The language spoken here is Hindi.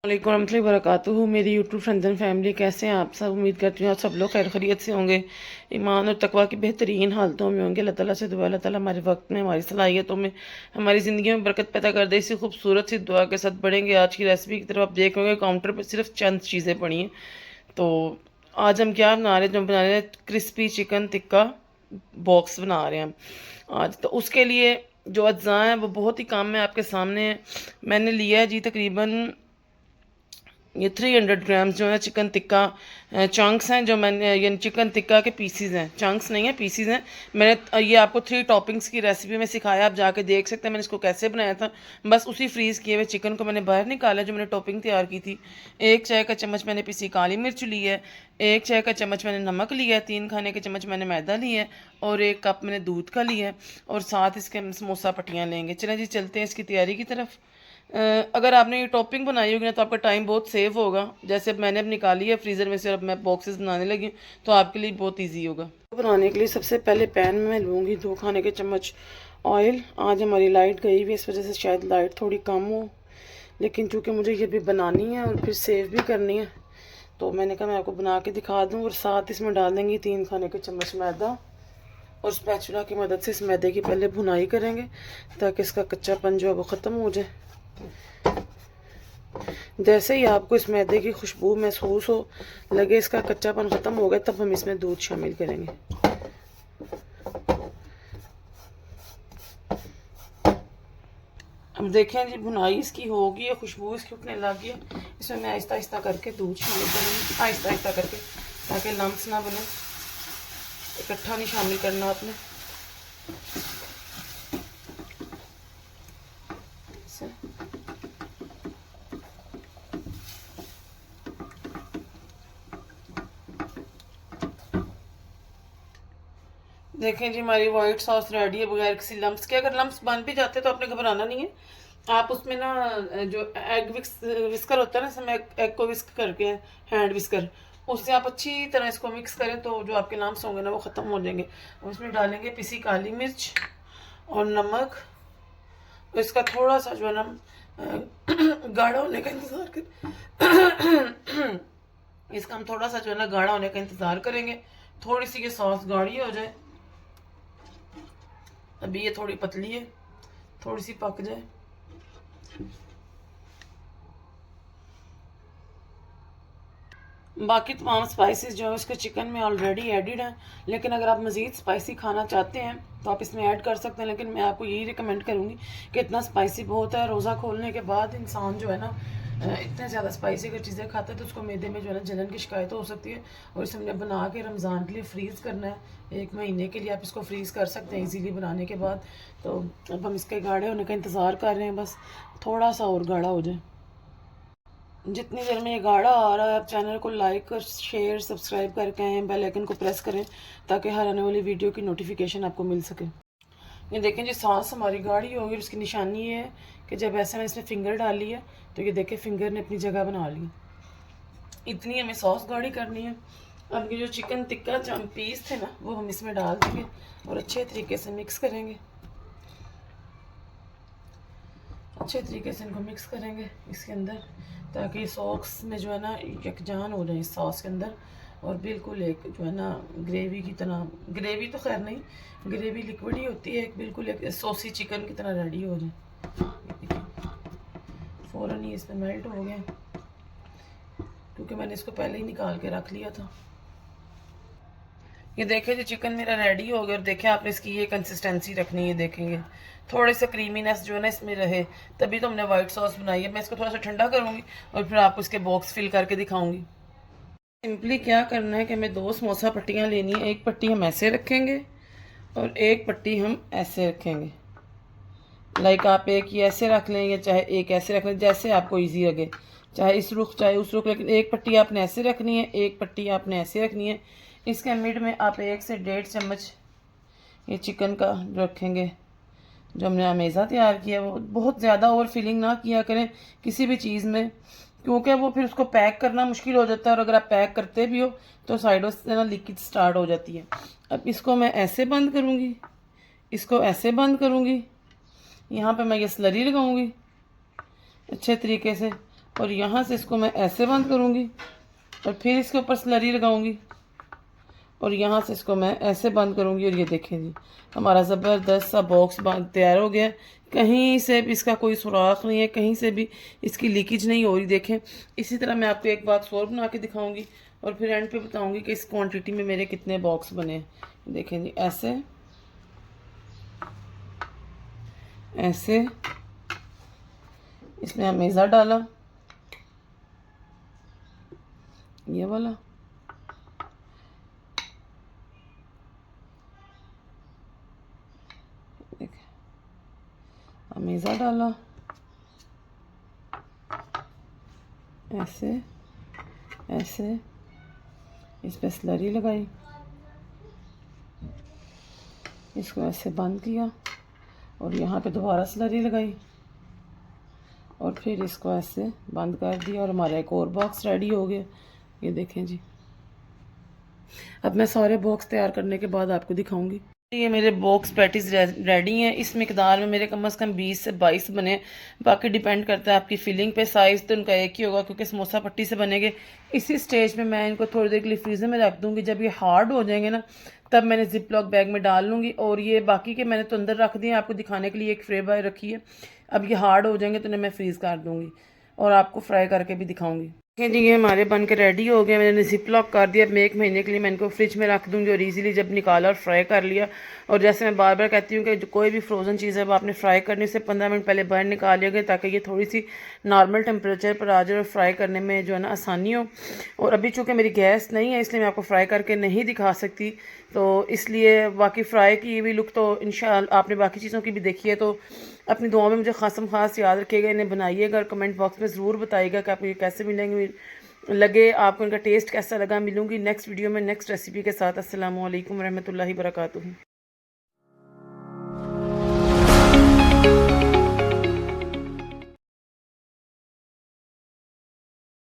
वालेकुम रहमतुल्लाहि व बरकातुहू। मेरी यूट्यूब फ्रेंड्स एंड फैमिली, कैसे हैं आप सब? उम्मीद करती हूँ आप सब लोग खैर खैरियत से होंगे, ईमान और तकवा की बेहतरीन हालतों में होंगे। अल्लाह ताला से दुआ, अल्लाह ताला हमारे वक्त में, हमारी सलाहियतों में, हमारी ज़िंदगी में बरकत पैदा कर दे। इसी खूबसूरत सी दुआ के साथ बढ़ेंगे आज की रेसिपी की तरफ। आप देख रहे होंगे काउंटर पर सिर्फ चंद चीज़ें पड़ी हैं। तो आज हम क्या बना रहे हैं? जो बना रहे हैं क्रिस्पी चिकन टिक्का बॉक्स बना रहे हैं हम आज। तो उसके लिए जो अज्जा हैं वो बहुत ही कम है, आपके सामने है। मैंने लिया है जी तकरीबन ये 300 ग्राम्स जो है चिकन टिक्का चंक्स हैं, जो मैंने यानी चिकन टिक्का के पीसीज हैं, चंक्स नहीं है पीसीज हैं। मैंने ये आपको 3 टॉपिंग्स की रेसिपी में सिखाया, आप जाके देख सकते हैं मैंने इसको कैसे बनाया था। बस उसी फ्रीज़ किए हुए चिकन को मैंने बाहर निकाला जो मैंने टॉपिंग तैयार की थी। 1 चाय का चम्मच मैंने पिसी काली मिर्च ली है, 1 चाय का चम्मच मैंने नमक लिया है, 3 खाने के चम्मच मैंने मैदा लिया है और 1 कप मैंने दूध का लिया है और साथ इसके हम समोसा पट्टियाँ लेंगे। चलें जी चलते हैं इसकी तैयारी की तरफ। अगर आपने ये टॉपिंग बनाई होगी ना तो आपका टाइम बहुत सेव होगा। जैसे अब मैंने अब निकाली है फ्रीज़र में से, अब मैं बॉक्सेस बनाने लगी तो आपके लिए बहुत इजी होगा। बनाने के लिए सबसे पहले पैन में मैं लूँगी 2 खाने के चम्मच ऑयल। आज हमारी लाइट गई हुई है, इस वजह से शायद लाइट थोड़ी कम हो, लेकिन चूँकि मुझे ये भी बनानी है और फिर सेव भी करनी है तो मैंने कहा मैं आपको बना के दिखा दूँ। और साथ इसमें डाल देंगी 3 खाने के चम्मच मैदा और स्पैचुला की मदद से इस मैदे की पहले भुनाई करेंगे ताकि इसका कच्चापन जो है वो ख़त्म हो जाए। जैसे ही आपको इस मैदे की खुशबू महसूस हो, लगे इसका कच्चापन ख़त्म हो गया, तब हम इसमें दूध शामिल करेंगे। अब देखें जी भुनाई इसकी होगी, खुशबू इसकी उठने लगी है। इसमें मैं आहिस्ता आहिस्ता करके दूध शामिल करूँगी, आहिस्ता आहिस्ता करके, ताकि लम्स ना बने। इकट्ठा नहीं शामिल करना आपने। देखें जी हमारी वाइट सॉस रेडी है बगैर किसी लम्स के। अगर लम्स बन भी जाते तो आपने घबराना नहीं है। आप उसमें ना जो एग विस्कर होता है ना, इसमें एग को विस्क करके हैंड विस्कर, उससे आप अच्छी तरह इसको मिक्स करें तो जो आपके लम्स होंगे ना वो ख़त्म हो जाएंगे। और उसमें डालेंगे पिसी काली मिर्च और नमक। तो इसका थोड़ा सा जो है ना गाढ़ा होने का इंतज़ार कर इसका हम थोड़ा सा जो है ना गाढ़ा होने का इंतज़ार करेंगे। थोड़ी सी ये सॉस गाढ़ी हो जाए, अभी ये थोड़ी पतली है, थोड़ी सी पक जाए। बाकी तमाम स्पाइसेस जो है उसके चिकन में ऑलरेडी एडिड हैं, लेकिन अगर आप मज़ीद स्पाइसी खाना चाहते हैं तो आप इसमें ऐड कर सकते हैं। लेकिन मैं आपको यही रिकमेंड करूँगी कि इतना स्पाइसी बहुत है। रोज़ा खोलने के बाद इंसान जो है ना इतने ज़्यादा स्पाइसी अगर चीज़ें खाता है तो उसको मैदे में जो है ना जलन की शिकायत हो सकती है। और इसे हमने बना के रमज़ान के लिए फ्रीज़ करना है, 1 महीने के लिए आप इसको फ्रीज़ कर सकते हैं ईजीली बनाने के बाद। तो अब हम इसके गाढ़े होने का इंतज़ार कर रहे हैं, बस थोड़ा सा और गाढ़ा हो जाए। जितनी देर में ये गाढ़ा आ रहा है आप चैनल को लाइक और शेयर सब्सक्राइब करके आएँ, बेल आइकन को प्रेस करें ताकि हर आने वाली वीडियो की नोटिफिकेशन आपको मिल सके। ये देखें जी सॉस हमारी गाढ़ी होगी, उसकी निशानी ये है कि जब ऐसे मैंने इसमें फिंगर डाली है तो ये देखें फिंगर ने अपनी जगह बना ली। इतनी हमें सॉस गाढ़ी करनी है। अब ये जो चिकन टिक्का पीस थे ना वो हम इसमें डाल देंगे और अच्छे तरीके से मिक्स करेंगे। अच्छे तरीके से इनको मिक्स करेंगे इसके अंदर ताकि सॉस में जो है ना यकजान हो जाए इस सॉस के अंदर और बिल्कुल एक जो है ना ग्रेवी की तरह, ग्रेवी तो खैर नहीं, ग्रेवी लिक्विड ही होती है, एक बिल्कुल एक सॉसी चिकन की तरह रेडी हो जाए। फ़ौरन ही इसमें मेल्ट हो गया क्योंकि मैंने इसको पहले ही निकाल के रख लिया था। ये देखें जी चिकन मेरा रेडी हो गया और देखें आपने इसकी ये कंसिस्टेंसी रखनी है। देखेंगे थोड़े से क्रीमीनेस जो है ना इसमें रहे, तभी तो हमने वाइट सॉस बनाई है। मैं इसको थोड़ा सा ठंडा करूँगी और फिर आपको इसके बॉक्स फिल करके दिखाऊंगी। सिंपली क्या करना है कि हमें 2 समोसा पट्टियाँ लेनी है। एक पट्टी हम ऐसे रखेंगे और एक पट्टी हम ऐसे रखेंगे। लाइक आप एक ही ऐसे रख लें या चाहे एक ऐसे रख लें, जैसे आपको ईजी लगे, चाहे इस रुख चाहे उस रुख, लेकिन एक पट्टी आपने ऐसे रखनी है, एक पट्टी आपने ऐसे रखनी है। इसके मिड में आप 1 से 1.5 चम्मच ये चिकन का रखेंगे जो हमने अमेज़ा तैयार किया। वो बहुत ज़्यादा ओवर फिलिंग ना किया करें किसी भी चीज़ में, क्योंकि वो फिर उसको पैक करना मुश्किल हो जाता है और अगर आप पैक करते भी हो तो साइडों से ना लीकेज स्टार्ट हो जाती है। अब इसको मैं ऐसे बंद करूँगी, इसको ऐसे बंद करूँगी, यहाँ पे मैं ये स्लरी लगाऊँगी अच्छे तरीके से और यहाँ से इसको मैं ऐसे बंद करूँगी और फिर इसके ऊपर स्लरी लगाऊंगी और यहाँ से इसको मैं ऐसे बंद करूँगी। और ये देखें जी, हमारा ज़बरदस्त सा बॉक्स तैयार हो गया है। कहीं से भी इसका कोई सुराख नहीं है, कहीं से भी इसकी लीकेज नहीं हो रही। देखें, इसी तरह मैं आपको एक बॉक्स और बना के दिखाऊंगी और फिर एंड पे बताऊंगी कि इस क्वांटिटी में मेरे कितने बॉक्स बने। देखें जी, ऐसे ऐसे इसमें अमेज़ा डाला, ये वाला, अमेज़ा डाला, ऐसे ऐसे इस पर स्लरी लगाई, इसको ऐसे बंद किया और यहाँ पे दोबारा स्लरी लगाई और फिर इसको ऐसे बंद कर दिया और हमारा एक और बॉक्स रेडी हो गया। ये देखें जी, अब मैं सारे बॉक्स तैयार करने के बाद आपको दिखाऊंगी। ये मेरे बॉक्स पैटीज रेडी हैं। इस मिकदार में मेरे कम से कम 20 से 22 बने। बाकी डिपेंड करता है आपकी फिलिंग पे। साइज़ तो उनका एक ही होगा क्योंकि समोसा पट्टी से बनेंगे। इसी स्टेज में मैं इनको थोड़ी देर के लिए फ्रीज़र में रख दूँगी। जब ये हार्ड हो जाएंगे ना, तब मैंने जिप लॉक बैग में डाल लूँगी। और ये बाकी के मैंने तो अंदर रख दिए, आपको दिखाने के लिए एक फ्रे बाय रखी है। अब ये हार्ड हो जाएंगे तो इन्हें मैं फ्रीज़ कर दूँगी और आपको फ्राई करके भी दिखाऊँगी। जी, ये हमारे बन के रेडी हो गए। मैंने जिप लॉक कर दिया। अब मैं 1 महीने के लिए मैं इनको फ्रिज में रख दूँगी और इजीली जब निकाला और फ्राई कर लिया। और जैसे मैं बार बार कहती हूँ कि जो कोई भी फ्रोज़न चीज़ है वो आपने फ्राई करने से 15 मिनट पहले बाहर निकालिएगा ताकि ये थोड़ी सी नॉर्मल टेम्परेचर पर आ जाए और फ्राई करने में जो है ना आसानी हो। और अभी चूँकि मेरी गैस नहीं है इसलिए मैं आपको फ्राई करके नहीं दिखा सकती, तो इसलिए बाकी फ्राई की हुई लुक तो इंशाअल्लाह आपने बाकी चीज़ों की भी देखी है। तो अपनी दुआ में मुझे खास याद रखिएगा, इन्हें बनाइएगा और कमेंट बॉक्स में ज़रूर बताइएगा कि आपको ये कैसे मिलेंगे, लगे आपको इनका टेस्ट कैसा लगा। मिलूंगी नेक्स्ट वीडियो में नेक्स्ट रेसिपी के साथ। अस्सलामु अलैकुम रहमतुल्लाहि वबरकातुहू।